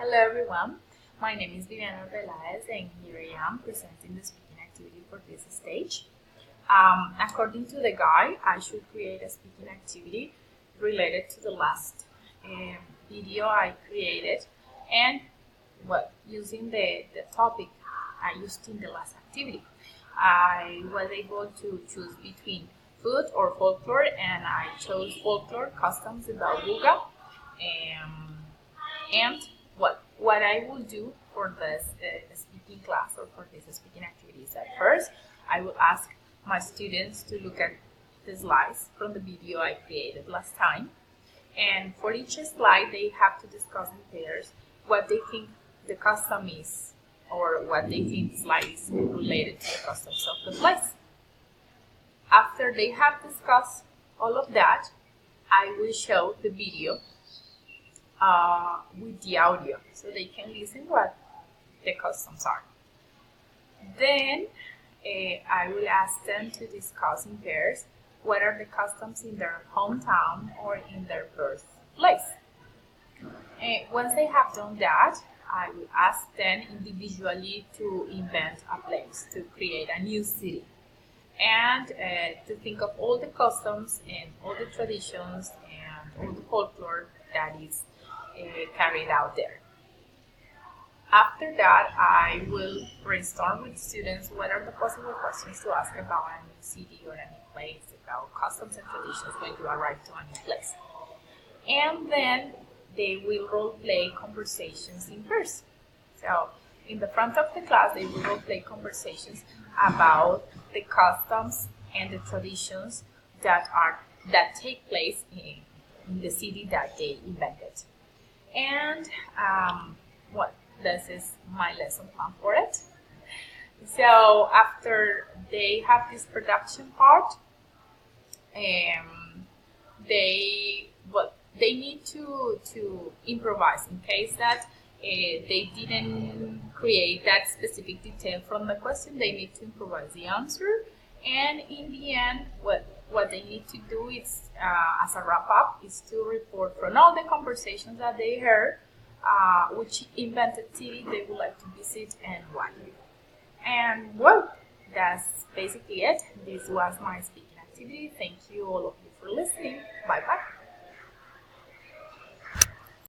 Hello everyone, my name is Viviana Velez and here I am presenting the speaking activity for this stage. According to the guide, I should create a speaking activity related to the last video I created and using the topic I used in the last activity. I was able to choose between food or folklore and I chose folklore, customs about Buga. And what I will do for this speaking class or for this speaking activity is that first I will ask my students to look at the slides from the video I created last time, and for each slide they have to discuss in pairs what they think the custom is or what they think the slide is related to the customs of the place. After they have discussed all of that, I will show the video with the audio so they can listen what the customs are. Then I will ask them to discuss in pairs what are the customs in their hometown or in their birthplace. Once they have done that, I will ask them individually to invent a place, to create a new city, and to think of all the customs and all the traditions and all the folklore that is carried out there. After that, I will brainstorm with students what are the possible questions to ask about a new city or a new place, about customs and traditions when you arrive to a new place. And then they will role play conversations in person. So in the front of the class, they will role play conversations about the customs and the traditions that take place in the city that they invented. And this is my lesson plan for it. So after they have this production part, they need to improvise in case that they didn't create that specific detail from the question. They need to improvise the answer, and in the end, what they need to do is, as a wrap-up, is to report from all the conversations that they heard, which invented city they would like to visit and why. And that's basically it. This was my speaking activity. Thank you all of you for listening. Bye-bye.